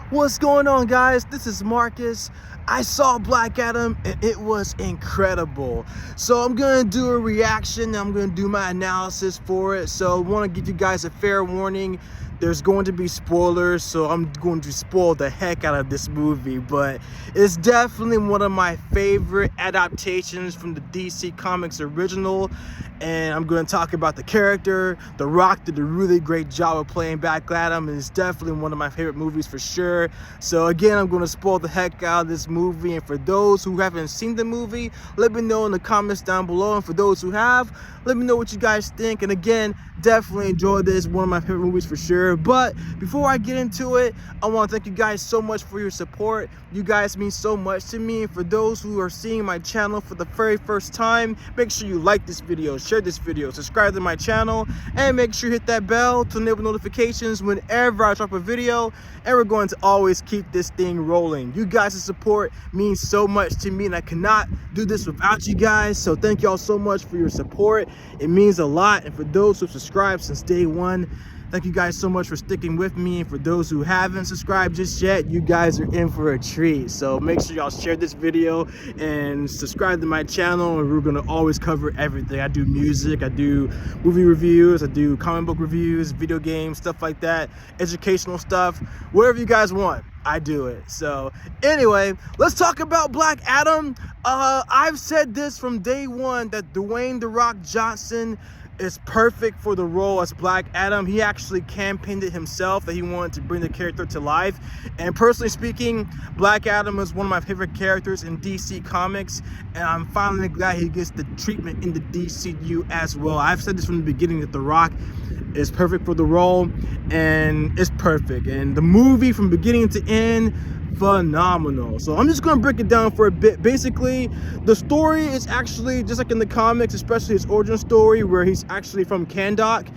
What's going on, guys? This is Marcus. I saw Black Adam and it was incredible. So I'm gonna do a reaction. I'm gonna do my analysis for it. So I want to give you guys a fair warning. There's going to be spoilers, so I'm going to spoil the heck out of this movie, but it's definitely one of my favorite adaptations from the DC Comics original. And I'm going to talk about the character. The Rock did a really great job of playing Black Adam, and it's definitely one of my favorite movies for sure. So again, I'm going to spoil the heck out of this movie, and for those who haven't seen the movie, let me know in the comments down below, and for those who have, let me know what you guys think. And again, definitely enjoy this, one of my favorite movies for sure. But before I get into it, I want to thank you guys so much for your support. You guys mean so much to me. And for those who are seeing my channel for the very first time, make sure you like this video, share this video, subscribe to my channel, and make sure you hit that bell to enable notifications whenever I drop a video. And we're going to always keep this thing rolling. You guys' support means so much to me, and I cannot do this without you guys. So thank y'all so much for your support. It means a lot. And for those who've subscribed since day one, thank you guys so much for sticking with me. And for those who haven't subscribed just yet, you guys are in for a treat. So make sure y'all share this video and subscribe to my channel, and we're gonna always cover everything. I do music, I do movie reviews, I do comic book reviews, video games, stuff like that, educational stuff, whatever you guys want, I do it. So anyway, let's talk about Black Adam. I've said this from day one that Dwayne the Rock Johnson is perfect for the role as Black Adam. He actually campaigned it himself that he wanted to bring the character to life. And personally speaking, Black Adam is one of my favorite characters in DC Comics, and I'm finally glad he gets the treatment in the DCEU as well. I've said this from the beginning that The Rock is perfect for the role, and it's perfect. And the movie from beginning to end, phenomenal. So I'm just going to break it down for a bit. Basically, the story is actually just like in the comics, especially his origin story, where he's actually from Kahndaq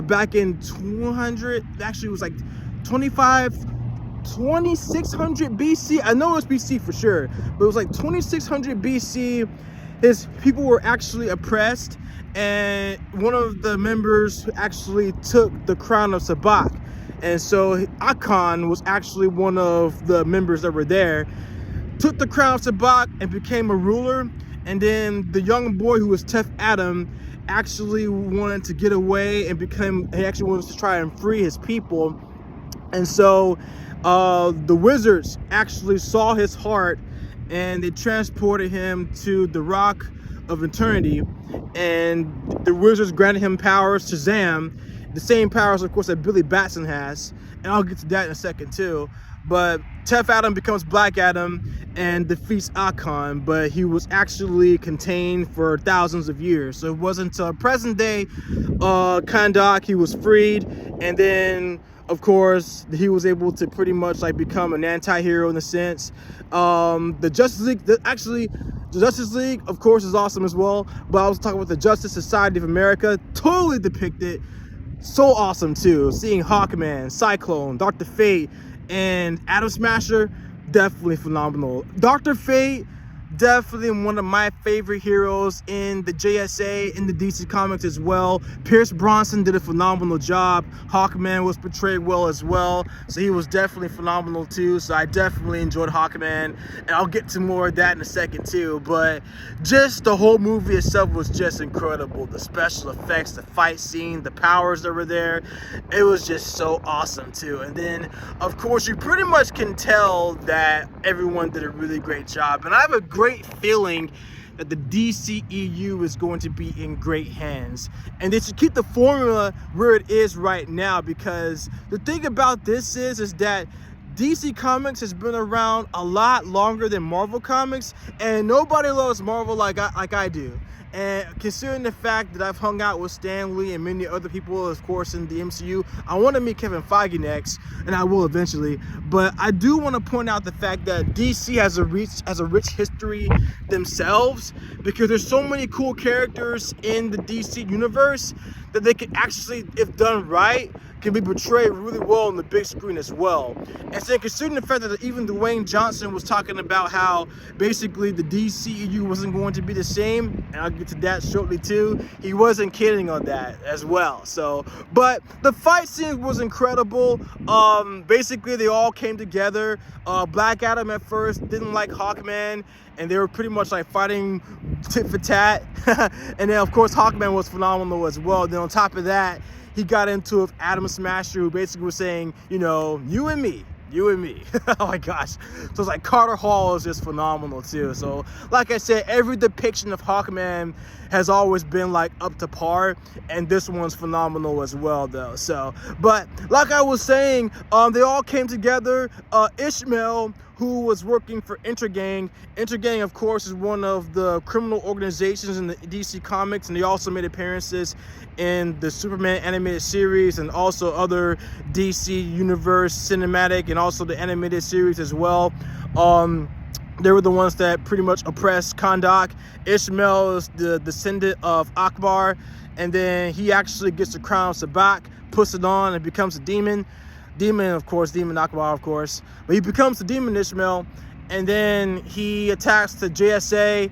back in 200, actually it was like 2600 BC. I know it was BC for sure, but it was like 2600 BC. His people were actually oppressed, and one of the members actually took the crown of Sabak. And so Akon was actually one of the members that were there, took the crown of Sabak and became a ruler. And then the young boy who was Tough Adam actually wanted to get away and he actually wanted to try and free his people. And so the wizards actually saw his heart, and they transported him to the Rock of Eternity, and the wizards granted him powers, Shazam, the same powers of course that Billy Batson has, and I'll get to that in a second too. But Tough Adam becomes Black Adam and defeats Akon, but he was actually contained for thousands of years. So it wasn't until present day Kahndaq he was freed, and then of course he was able to pretty much like become an anti-hero in a sense. The Justice League, the Justice League of course is awesome as well, but I was talking about the Justice Society of America, totally depicted so awesome too. Seeing Hawkman, Cyclone, Dr. Fate, and Atom Smasher, definitely phenomenal. Dr. Fate, definitely one of my favorite heroes in the JSA, in the DC Comics as well. Pierce Bronson did a phenomenal job. Hawkman was portrayed well as well, so he was definitely phenomenal too. So I definitely enjoyed Hawkman, and I'll get to more of that in a second too. But just the whole movie itself was just incredible. The special effects, the fight scene, the powers that were there, it was just so awesome too. And then of course you pretty much can tell that everyone did a really great job, and I have a great feeling that the DCEU is going to be in great hands, and they should keep the formula where it is right now, because the thing about this is that DC Comics has been around a lot longer than Marvel Comics, and nobody loves Marvel like I do. And considering the fact that I've hung out with Stan Lee and many other people, of course, in the MCU, I want to meet Kevin Feige next, and I will eventually. But I do want to point out the fact that DC has a rich history themselves, because there's so many cool characters in the DC universe that they can actually, if done right, can be portrayed really well on the big screen as well. And so considering the fact that even Dwayne Johnson was talking about how basically the DCEU wasn't going to be the same, and I'll get to that shortly too, he wasn't kidding on that as well. So, but the fight scene was incredible. Basically they all came came together. Black Adam at first didn't like Hawkman, and they were pretty much like fighting tit for tat. And then of course Hawkman was phenomenal as well. Then on top of that, he got into it with Atom Smasher, who basically was saying, you know, you and me. Oh my gosh. So it's like Carter Hall is just phenomenal too. So like I said, every depiction of Hawkman has always been like up to par, and this one's phenomenal as well though. So, but like I was saying, they all came together. Ishmael, who was working for Intergang. Intergang, of course, is one of the criminal organizations in the DC Comics, and they also made appearances in the Superman animated series and also other DC Universe cinematic and also the animated series as well. They were the ones that pretty much oppressed Kahndaq. Ishmael is the descendant of Akbar, and then he actually gets the crown of Sabak, puts it on, and becomes a demon. Demon Akbar, of course. But he becomes the demon Ishmael, and then he attacks the JSA.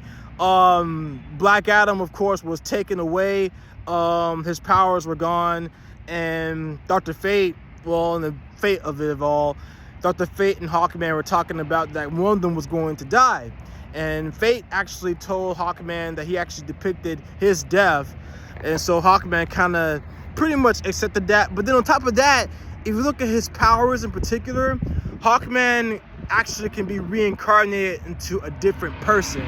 Black Adam, of course, was taken away. His powers were gone, and Dr. Fate, well, in the fate of it all, Dr. Fate and Hawkman were talking about that one of them was going to die. And Fate actually told Hawkman that he actually depicted his death. And so Hawkman kind of pretty much accepted that. But then on top of that, if you look at his powers in particular, Hawkman actually can be reincarnated into a different person.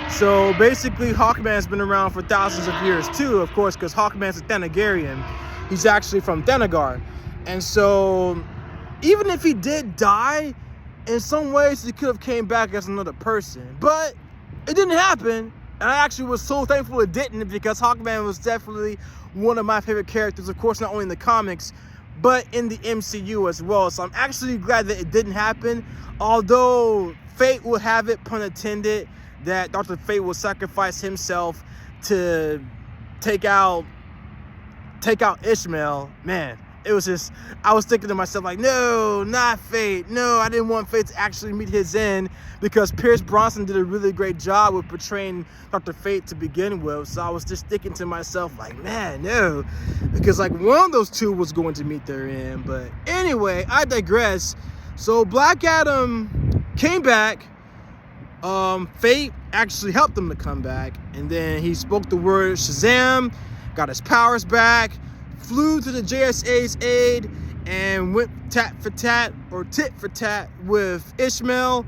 So basically, Hawkman's been around for thousands of years too, of course, because Hawkman's a Thanagarian. He's actually from Thanagar. And so even if he did die, in some ways he could have came back as another person. But it didn't happen. And I actually was so thankful it didn't, because Hawkman was definitely one of my favorite characters, of course, not only in the comics, but in the MCU as well. So I'm actually glad that it didn't happen. Although fate will have it, pun intended, that Dr. Fate will sacrifice himself to take out Ishmael. Man, it was just, I was thinking to myself like, no, not Fate. No, I didn't want Fate to actually meet his end, because Pierce Brosnan did a really great job with portraying Dr. Fate to begin with. So I was just thinking to myself like, man, no, because like one of those two was going to meet their end. But anyway, I digress. So Black Adam came back. Fate actually helped him to come back, and then he spoke the word Shazam, got his powers back, flew to the JSA's aid, and went tit for tat with Ishmael,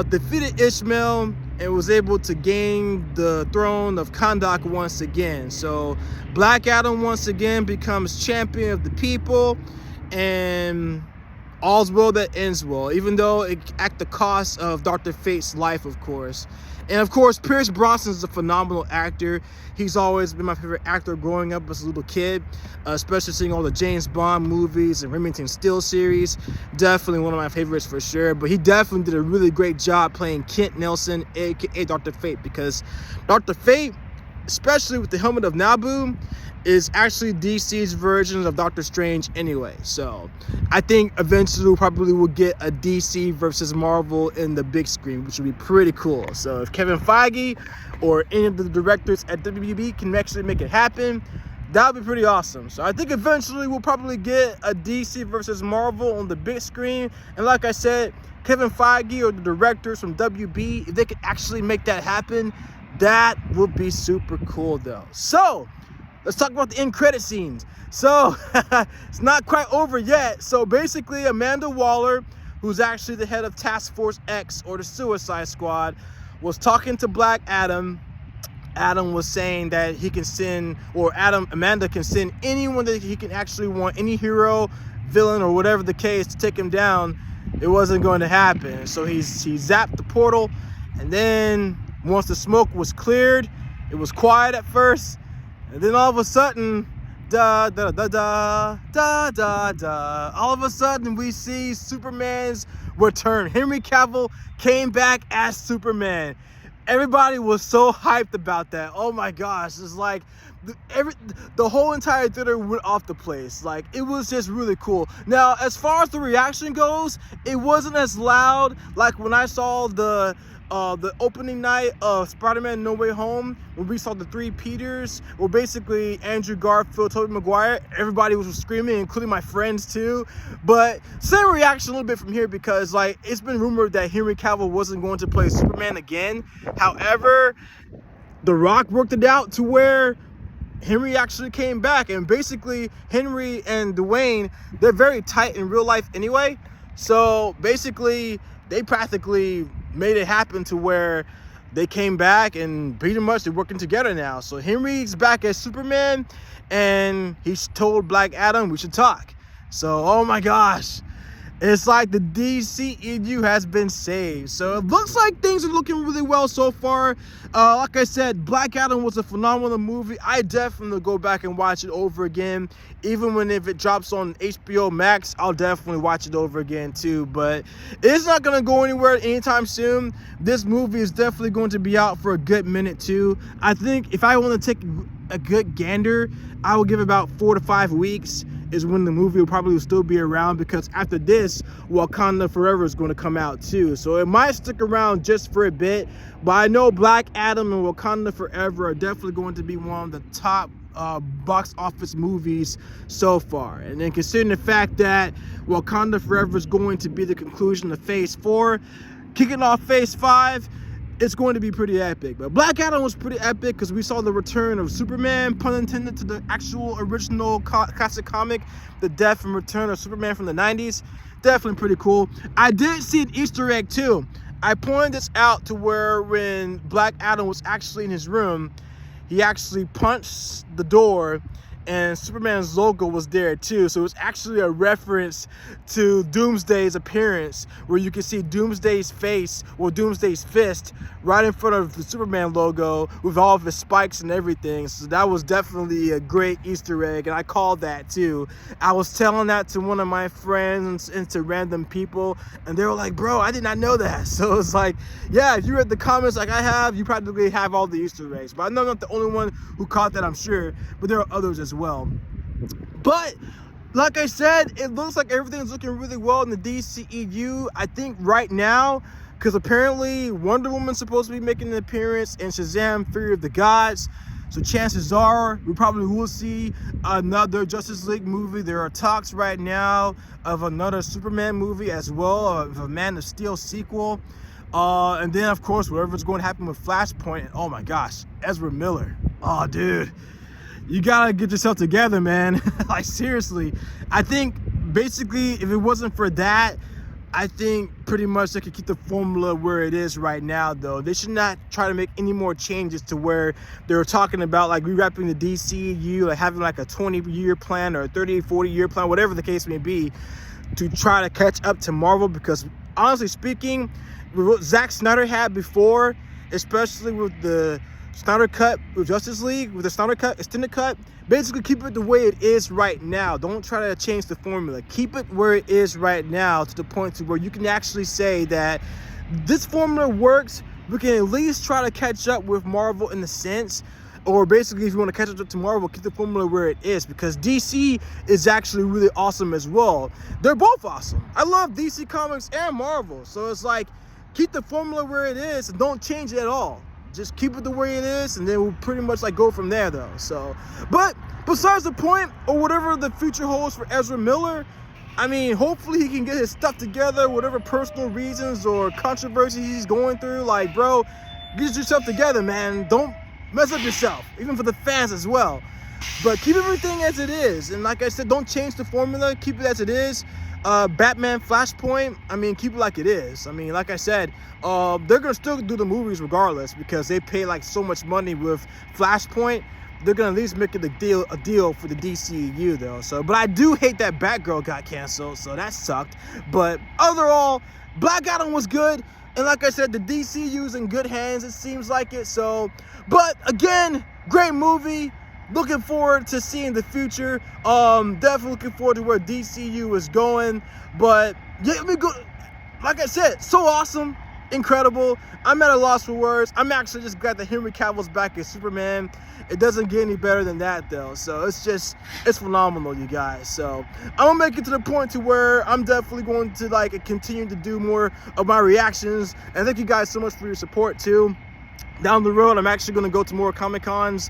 defeated Ishmael, and was able to gain the throne of Kahndaq once again. So Black Adam once again becomes champion of the people, and all's well that ends well, even though it at the cost of Dr. Fate's life, of course. And of course, Pierce Brosnan is a phenomenal actor. He's always been my favorite actor growing up as a little kid, especially seeing all the James Bond movies and Remington Steele series. Definitely one of my favorites for sure. But he definitely did a really great job playing Kent Nelson, aka Dr. Fate, because Dr. Fate, especially with the helmet of Nabu, is actually DC's version of Doctor Strange anyway. So I think eventually we probably will get a DC versus Marvel in the big screen, which would be pretty cool. So if Kevin Feige or any of the directors at WB can actually make it happen, that would be pretty awesome. So I think eventually we'll probably get a DC versus Marvel on the big screen. And like I said, Kevin Feige or the directors from WB, if they could actually make that happen, that would be super cool though. So let's talk about the end credit scenes. So it's not quite over yet. So basically, Amanda Waller, who's actually the head of Task Force X or the Suicide Squad, was talking to Black Adam. Adam was saying that he can send, or Amanda can send anyone that he can actually want, any hero, villain, or whatever the case, to take him down. It wasn't going to happen. So he zapped the portal, and then once the smoke was cleared, it was quiet at first. And then all of a sudden, all of a sudden we see Superman's return. Henry Cavill came back as Superman. Everybody was so hyped about that. Oh my gosh, it's like the whole entire theater went off the place. Like, it was just really cool. Now, as far as the reaction goes, it wasn't as loud like when I saw the the opening night of Spider-Man No Way Home, when we saw the three Peters, or basically Andrew Garfield, Tobey Maguire, everybody was screaming, including my friends too. But same reaction a little bit from here, because like it's been rumored that Henry Cavill wasn't going to play Superman again. However, The Rock worked it out to where Henry actually came back, and basically Henry and Dwayne, they're very tight in real life anyway. So basically they practically made it happen to where they came back, and pretty much they're working together now. So Henry's back as Superman, and he's told Black Adam we should talk. So oh my gosh, it's like the DCEU has been saved. So it looks like things are looking really well so far. Like I said, Black Adam was a phenomenal movie. I definitely go back and watch it over again. Even if it drops on HBO Max, I'll definitely watch it over again too. But it's not going to go anywhere anytime soon. This movie is definitely going to be out for a good minute too. I think if I want to take a good gander, I will give it about 4 to 5 weeks is when the movie will probably still be around, because after this, Wakanda Forever is going to come out too. So it might stick around just for a bit, but I know Black Adam and Wakanda Forever are definitely going to be one of the top box office movies so far. And then considering the fact that Wakanda Forever is going to be the conclusion of Phase 4, kicking off Phase 5, it's going to be pretty epic. But Black Adam was pretty epic because we saw the return of Superman, pun intended, to the actual original classic comic, the death and return of Superman from the 90s. Definitely pretty cool. I did see an Easter egg too. I pointed this out to where when Black Adam was actually in his room, he actually punched the door and Superman's logo was there too. So it was actually a reference to Doomsday's appearance, where you can see Doomsday's face, or Doomsday's fist, right in front of the Superman logo with all of his spikes and everything. So that was definitely a great Easter egg, and I called that too. I was telling that to one of my friends and to random people, and they were like, bro, I did not know that. So it's like, yeah, if you read the comments like I have, you practically have all the Easter eggs. But I know I'm not the only one who caught that, I'm sure, but there are others as well. But like I said, it looks like everything's looking really well in the DCEU. I think right now, because apparently Wonder Woman's supposed to be making an appearance in Shazam! Fury of the Gods. So chances are we probably will see another Justice League movie. There are talks right now of another Superman movie as well, of a Man of Steel sequel. And then, of course, whatever's going to happen with Flashpoint. Oh my gosh, Ezra Miller. Oh, dude. You gotta get yourself together, man. Like, seriously. I think, basically, if it wasn't for that, I think pretty much they could keep the formula where it is right now, though. They should not try to make any more changes to where they were talking about, like, rewrapping the DCEU, like having, like, a 20-year plan or a 30, 40-year plan, whatever the case may be, to try to catch up to Marvel. Because, honestly speaking, with what Zack Snyder had before, especially with the Snyder Cut with Justice League, with the Snyder Cut, extended cut, basically keep it the way it is right now. Don't try to change the formula. Keep it where it is right now, to the point to where you can actually say that this formula works. We can at least try to catch up with Marvel in a sense. Or basically, if you want to catch up to Marvel, keep the formula where it is, because DC is actually really awesome as well. They're both awesome. I love DC Comics and Marvel. So it's like, keep the formula where it is and don't change it at all. Just keep it the way it is, and then we'll pretty much like go from there, though. So, but besides the point, or whatever the future holds for Ezra Miller, I mean, hopefully he can get his stuff together, whatever personal reasons or controversies he's going through. Like, bro, get yourself together, man. Don't mess up yourself, even for the fans as well. But keep everything as it is. And like I said, don't change the formula. Keep it as it is. Batman Flashpoint, I mean, keep it like it is. I mean, like I said, they're gonna still do the movies regardless, because they pay like so much money with Flashpoint. They're gonna at least make it a deal for the DCEU though. So, but I do hate that Batgirl got canceled, so that sucked. But overall, Black Adam was good, and like I said, the DCEU's in good hands. It seems like it. So, but again, great movie. Looking forward to seeing the future. Definitely looking forward to where DCU is going. But yeah, like I said, so awesome. incredible. I'm at a loss for words. I'm actually just glad that Henry Cavill's back as Superman. It doesn't get any better than that though. So it's phenomenal, you guys. So I'm gonna make it to the point to where I'm definitely going to like continue to do more of my reactions. And thank you guys so much for your support too. Down the road, I'm actually going to go to more Comic-Cons,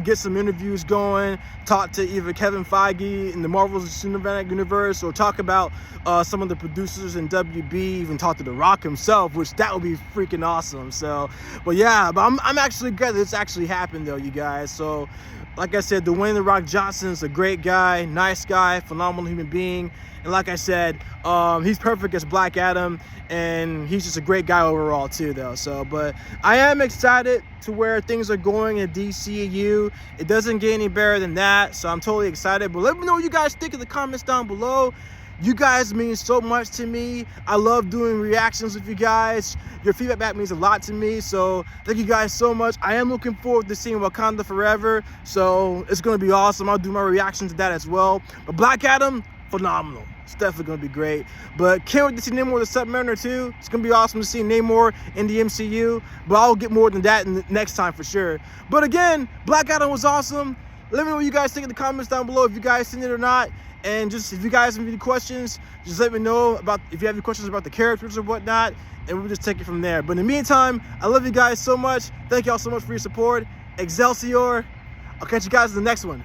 get some interviews going, talk to either Kevin Feige in the Marvel Cinematic Universe, or talk about some of the producers in WB, even talk to The Rock himself, which that would be freaking awesome. So, but yeah, but I'm actually glad that this actually happened though, you guys. So, like I said, Dwayne the Rock Johnson is a great guy, nice guy, phenomenal human being. And like I said, he's perfect as Black Adam, and he's just a great guy overall too though. So, but I am excited to where things are going in DCEU. It doesn't get any better than that, so I'm totally excited. But let me know what you guys think in the comments down below. You guys mean so much to me. I love doing reactions with you guys. Your feedback means a lot to me, so thank you guys so much. I am looking forward to seeing Wakanda Forever, so it's gonna be awesome. I'll do my reaction to that as well. But Black Adam, phenomenal. It's definitely going to be great. But can't wait to see Namor the Submariner too. It's going to be awesome to see Namor in the MCU. But I'll get more than that in the next time for sure. But again, Black Adam was awesome. Let me know what you guys think in the comments down below, if you guys seen it or not. And just if you guys have any questions, just let me know about if you have any questions about the characters or whatnot. And we'll just take it from there. But in the meantime, I love you guys so much. Thank y'all so much for your support. Excelsior. I'll catch you guys in the next one.